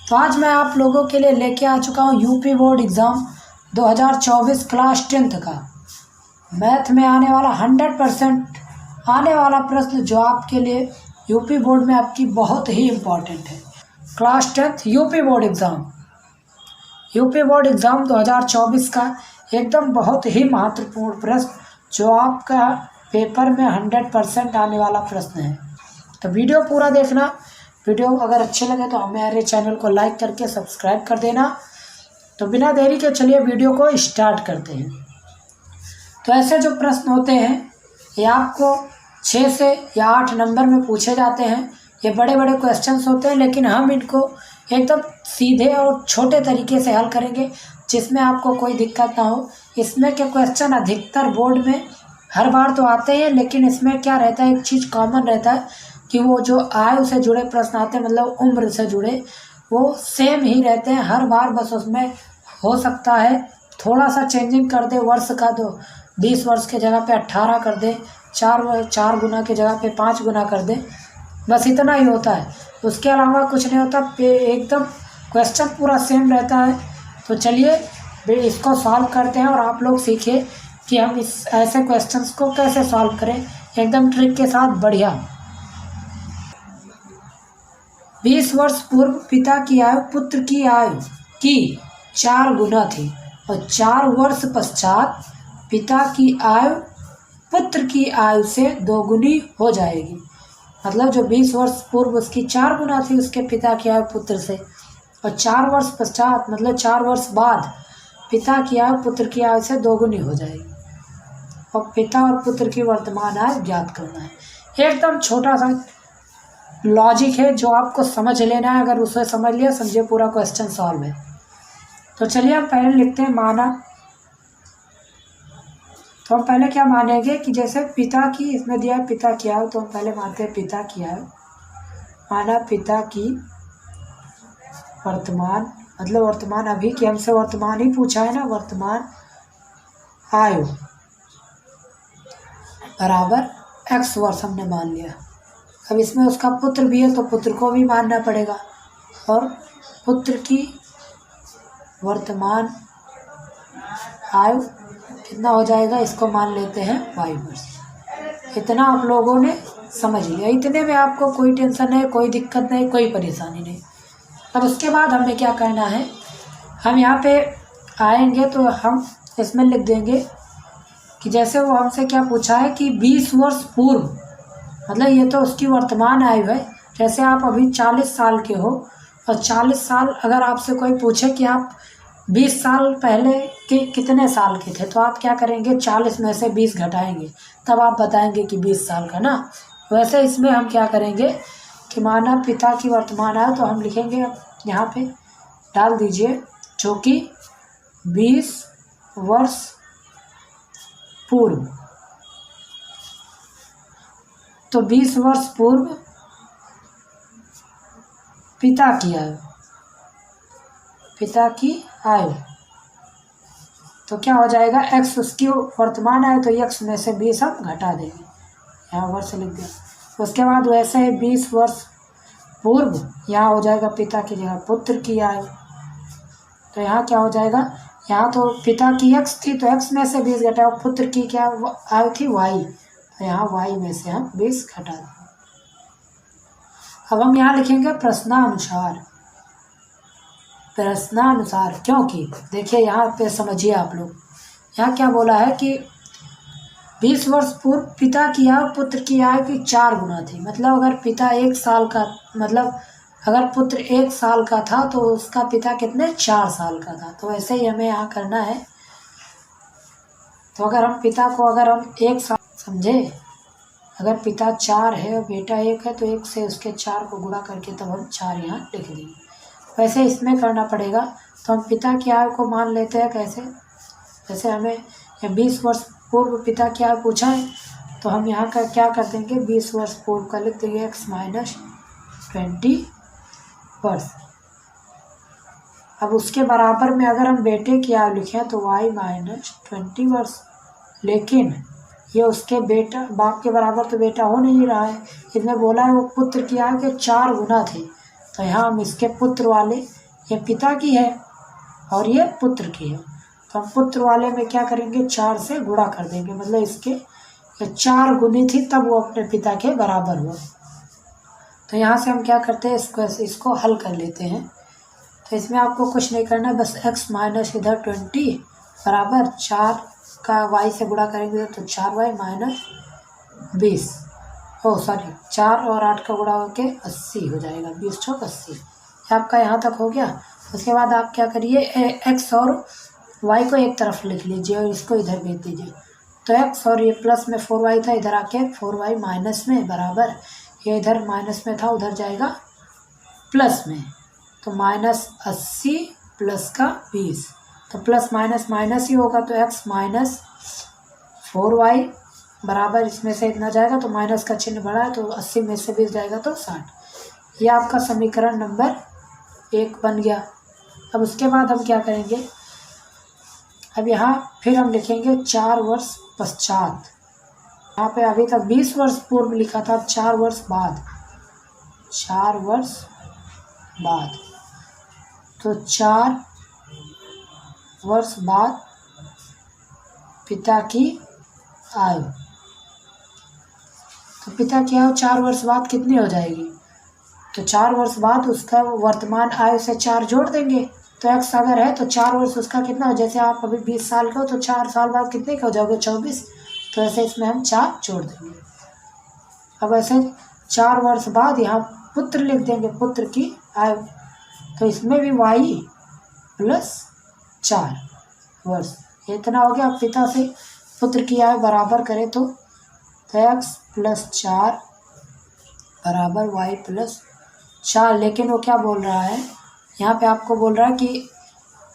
तो आज मैं आप लोगों के लिए लेके आ चुका हूँ UP board exam 2024 class 10th का मैथ में आने वाला 100% आने वाला प्रश्न जो आपके लिए यूपी बोर्ड में आपकी बहुत ही इम्पोर्टेंट है। Class 10th UP board exam 2024 का एकदम बहुत ही महत्वपूर्ण प्रश्न जो आपका पेपर में 100% आने वाला प्रश्न है। तो वीडियो पूरा देखना। वीडियो अगर अच्छे लगे तो हमारे चैनल को लाइक करके सब्सक्राइब कर देना। तो बिना देरी के चलिए वीडियो को स्टार्ट करते हैं। तो ऐसे जो प्रश्न होते हैं ये आपको 6 से या 8 नंबर में पूछे जाते हैं। ये बड़े बड़े क्वेश्चंस होते हैं, लेकिन हम इनको एकदम सीधे और छोटे तरीके से हल करेंगे जिसमें आपको कोई दिक्कत ना हो। इसमें के क्वेश्चन अधिकतर बोर्ड में हर बार तो आते हैं, लेकिन इसमें क्या रहता है, एक चीज़ कॉमन रहता है कि वो जो आयु से जुड़े प्रश्न आते हैं, मतलब उम्र से जुड़े, वो सेम ही रहते हैं हर बार। बस उसमें हो सकता है थोड़ा सा चेंजिंग कर दे वर्ष का, तो 20 वर्ष के जगह पे 18 कर दे, 4 गुना के जगह पे 5 गुना कर दे, बस इतना ही होता है। उसके अलावा कुछ नहीं होता, एकदम क्वेश्चन पूरा सेम रहता है। तो चलिए इसको सॉल्व करते हैं और आप लोग सीखिए कि हम इस ऐसे क्वेश्चंस को कैसे सॉल्व करें एकदम ट्रिक के साथ, बढ़िया। 20 वर्ष पूर्व पिता की आयु पुत्र की आयु की 4 गुना थी और 4 वर्ष पश्चात पिता की आयु पुत्र की आयु से 2 गुनी हो जाएगी। मतलब जो 20 वर्ष पूर्व उसकी 4 गुना थी उसके पिता की आयु पुत्र से, और 4 वर्ष पश्चात मतलब 4 वर्ष बाद पिता की आयु पुत्र की आयु से 2 गुनी हो जाएगी। और पिता और पुत्र की वर्तमान आयु ज्ञात करना है। एकदम छोटा सा लॉजिक है जो आपको समझ लेना है। अगर उसे समझ लिया, समझिए पूरा क्वेश्चन सॉल्व है। तो चलिए हम पहले लिखते हैं माना। तो हम पहले क्या मानेंगे कि जैसे पिता की, इसमें दिया है पिता की आयु, तो हम पहले मानते हैं पिता की आयु। माना पिता की वर्तमान, मतलब वर्तमान अभी की, हमसे वर्तमान ही पूछा है ना, वर्तमान आयु बराबर x वर्ष हमने मान लिया। अब इसमें उसका पुत्र भी है तो पुत्र को भी मानना पड़ेगा, और पुत्र की वर्तमान आयु कितना हो जाएगा, इसको मान लेते हैं y वर्ष। इतना आप लोगों ने समझ लिया। इतने में आपको कोई टेंशन नहीं, कोई दिक्कत नहीं, कोई परेशानी नहीं। अब उसके बाद हमें क्या करना है, हम यहाँ पे आएंगे तो हम इसमें लिख देंगे कि जैसे वो हमसे क्या पूछा है कि 20 वर्ष पूर्व, मतलब ये तो उसकी वर्तमान आयु है। जैसे आप अभी 40 साल के हो और 40 साल अगर आपसे कोई पूछे कि आप 20 साल पहले के कितने साल के थे, तो आप क्या करेंगे, 40 में से 20 घटाएंगे, तब आप बताएंगे कि 20 साल का ना। वैसे इसमें हम क्या करेंगे कि माना पिता की वर्तमान आयु, तो हम लिखेंगे यहाँ पे डाल दीजिए जो कि 20 वर्ष पूर्व। तो 20 वर्ष पूर्व पिता की आयु, तो क्या हो जाएगा, x उसकी वर्तमान आयु, तो x में से 20 हम घटा देंगे, यहाँ वर्ष लिख दिया। उसके बाद वैसे ही 20 वर्ष पूर्व, यहाँ हो जाएगा पिता की जगह पुत्र की आयु। तो यहाँ क्या हो जाएगा, यहाँ तो पिता की x थी तो x में से 20 घटाओ, पुत्र की क्या आयु थी, y, तो यहाँ y में से हम 20 घटा देंगे। अब हम यहाँ लिखेंगे प्रश्नानुसार। क्योंकि देखिए यहाँ पे समझिए आप लोग, यहाँ क्या बोला है कि 20 वर्ष पूर्व पिता की आयु पुत्र की आयु की 4 गुना थी। मतलब अगर पिता 1 साल का, मतलब अगर पुत्र 1 साल का था तो उसका पिता कितने 4 साल का था। तो ऐसे ही हमें यहाँ करना है। तो अगर हम पिता को, अगर हम 1 साल समझे, अगर पिता 4 है और बेटा 1 है तो 1 से उसके 4 को गुणा करके तब हम 4 यहाँ लिख देंगे। वैसे इसमें करना पड़ेगा। तो हम पिता की आयु को मान लेते हैं कैसे, जैसे हमें 20 वर्ष पूर्व पिता की आयु पूछा है, तो हम यहाँ का क्या कर देंगे, 20 वर्ष पूर्व का लिख देंगे x माइनस 20 वर्ष। अब उसके बराबर में अगर हम बेटे की आयु लिखें तो y माइनस 20 वर्ष। लेकिन ये उसके बेटा, बाप के बराबर तो बेटा हो नहीं रहा है। इसमें बोला है वो पुत्र की आयु के 4 गुना थी, तो यहाँ हम इसके पुत्र वाले, ये पिता की है और ये पुत्र की है, तो हम पुत्र वाले में क्या करेंगे 4 से गुणा कर देंगे, मतलब इसके ये 4 गुनी थी तब वो अपने पिता के बराबर हुआ। तो यहाँ से हम क्या करते हैं, इसको हल कर लेते हैं। तो इसमें आपको कुछ नहीं करना है, बस x माइनस इधर 20 बराबर 4 का y से गुणा करेंगे तो 4y माइनस 20, ओ सॉरी 4 और 8 का गुणा होके 80 हो जाएगा, 20 चौक 80। आपका यहाँ तक हो गया। उसके बाद आप क्या करिए, x और y को एक तरफ लिख लीजिए और इसको इधर भेज दीजिए। तो x और ये प्लस में 4y था, इधर आके 4y माइनस में बराबर, ये इधर माइनस में था उधर जाएगा प्लस में, तो माइनस 80 प्लस का 20, तो प्लस माइनस माइनस ही होगा, तो x माइनस 4y बराबर इसमें से इतना जाएगा तो माइनस का चिन्ह बढ़ा है, तो 80 में से 20 जाएगा तो 60। ये आपका समीकरण नंबर 1 बन गया। अब उसके बाद हम क्या करेंगे, अब यहाँ फिर हम लिखेंगे 4 वर्ष पश्चात। यहाँ पे अभी तक 20 वर्ष पूर्व लिखा था, अब 4 वर्ष बाद, 4 वर्ष बाद, तो 4 वर्ष बाद पिता की आयु। तो पिता की आयु 4 वर्ष बाद कितनी हो जाएगी, तो 4 वर्ष बाद उसका वर्तमान आयु से 4 जोड़ देंगे। तो x अगर है तो 4 वर्ष उसका कितना हो, जैसे आप अभी 20 साल का हो तो 4 साल बाद कितने का हो जाओगे 24, तो ऐसे इसमें हम 4 जोड़ देंगे। अब ऐसे 4 वर्ष बाद यहाँ पुत्र लिख देंगे, पुत्र की आयु, तो इसमें भी y प्लस 4 वर्ष, इतना हो गया। अब पिता से पुत्र की आयु बराबर करें तो x प्लस 4 बराबर y प्लस 4, लेकिन वो क्या बोल रहा है यहाँ पे, आपको बोल रहा है कि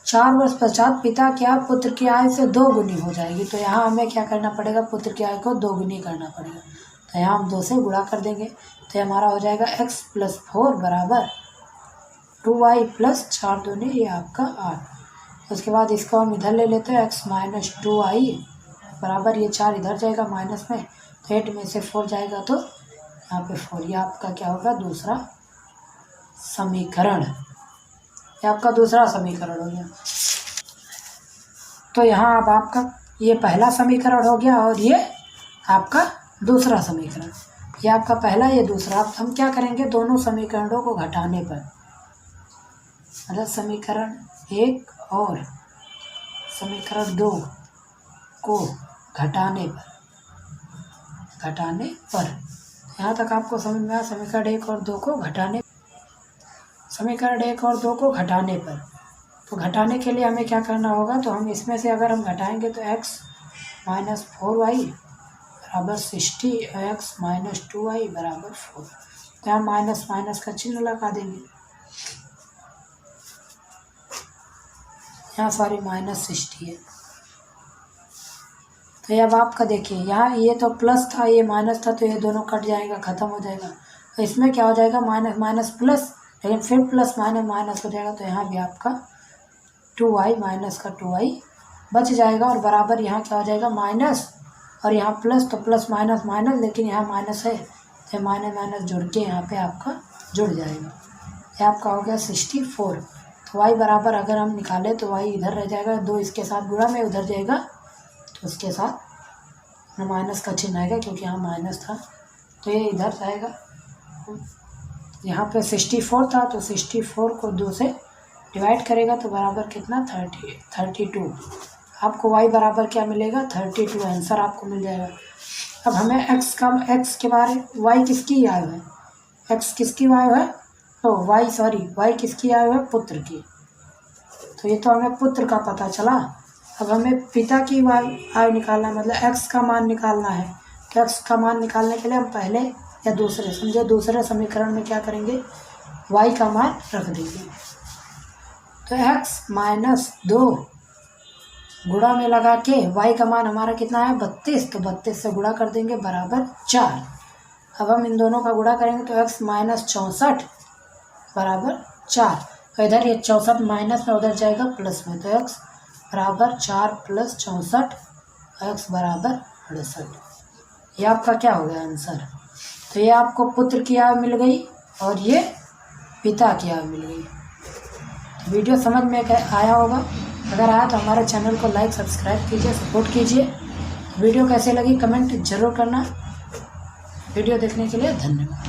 4 वर्ष पश्चात पिता की आयु पुत्र की आयु से 2 गुनी हो जाएगी, तो यहाँ हमें क्या करना पड़ेगा, पुत्र की आयु को 2 गुनी करना पड़ेगा। तो यहाँ हम 2 से गुणा कर देंगे, तो हमारा हो जाएगा x प्लस 4 बराबर 2y प्लस 4 दूनी ये आपका 8। उसके बाद इसको हम इधर ले लेते हैं, x माइनस 2y बराबर, ये 4 इधर जाएगा माइनस में, तो 8 में से 4 जाएगा तो यहाँ पे 4, ये आपका क्या होगा दूसरा समीकरण, ये आपका दूसरा समीकरण हो गया। तो यहाँ अब आपका ये पहला समीकरण हो गया और ये आपका दूसरा समीकरण, ये आपका पहला ये दूसरा। अब हम क्या करेंगे, दोनों समीकरणों को घटाने पर, मतलब समीकरण 1 और समीकरण 2 को घटाने पर यहाँ तक आपको समझ में आया। समीकरण 1 और 2 को घटाने, समीकरण 1 और 2 को घटाने पर, तो घटाने के लिए हमें क्या करना होगा, तो हम इसमें से अगर हम घटाएंगे तो x माइनस 4y बराबर 60, x माइनस 2y बराबर 4, तो यहाँ माइनस माइनस का चिन्ह लगा देंगे, यहाँ सॉरी माइनस 60 है। तो ये अब आपका देखिए, यहाँ ये तो प्लस था ये माइनस था, तो ये दोनों कट जाएगा, ख़त्म हो जाएगा। तो इसमें क्या हो जाएगा, माइनस माइनस प्लस, लेकिन फिर प्लस माइनस माइनस हो जाएगा, तो यहाँ भी आपका 2y माइनस का 2y बच जाएगा, और बराबर यहाँ क्या हो जाएगा माइनस, और यहाँ प्लस, तो प्लस माइनस माइनस, लेकिन यहाँ माइनस है तो माइनस माइनस जुड़ के यहाँ पे आपका जुड़ जाएगा, ये आपका हो गया 64। तो y बराबर अगर हम निकालें तो y इधर रह जाएगा, 2 इसके साथ गुणा में उधर जाएगा, तो उसके साथ माइनस का चिन्ह आएगा क्योंकि यहाँ माइनस था, तो ये इधर जाएगा। यहाँ पे 64 था, तो 64 को 2 से डिवाइड करेगा तो बराबर कितना 32। आपको y बराबर क्या मिलेगा 32, आंसर आपको मिल जाएगा। अब हमें x के बारे, y किसकी आयु है, x किसकी आयु है, तो y किसकी आयु है, पुत्र की, तो ये तो हमें पुत्र का पता चला। अब हमें पिता की आयु निकालना, मतलब x का मान निकालना है, तो x का मान निकालने के लिए हम पहले या दूसरे, समझे दूसरे समीकरण में क्या करेंगे, y का मान रख देंगे। तो x माइनस 2 गुणा में लगा के y का मान हमारा कितना है 32, तो 32 से गुणा कर देंगे बराबर 4। अब हम इन दोनों का गुणा करेंगे तो x माइनस 64 बराबर 4, तो इधर ये 64 माइनस में उधर जाएगा प्लस में, तो x बराबर 4 प्लस 64, x बराबर 68। ये आपका क्या हो गया आंसर। तो ये आपको पुत्र की आयु मिल गई और ये पिता की आग मिल गई। तो वीडियो समझ में आया होगा। अगर आया तो हमारे चैनल को लाइक सब्सक्राइब कीजिए, सपोर्ट कीजिए। वीडियो कैसे लगी कमेंट जरूर करना। वीडियो देखने के लिए धन्यवाद।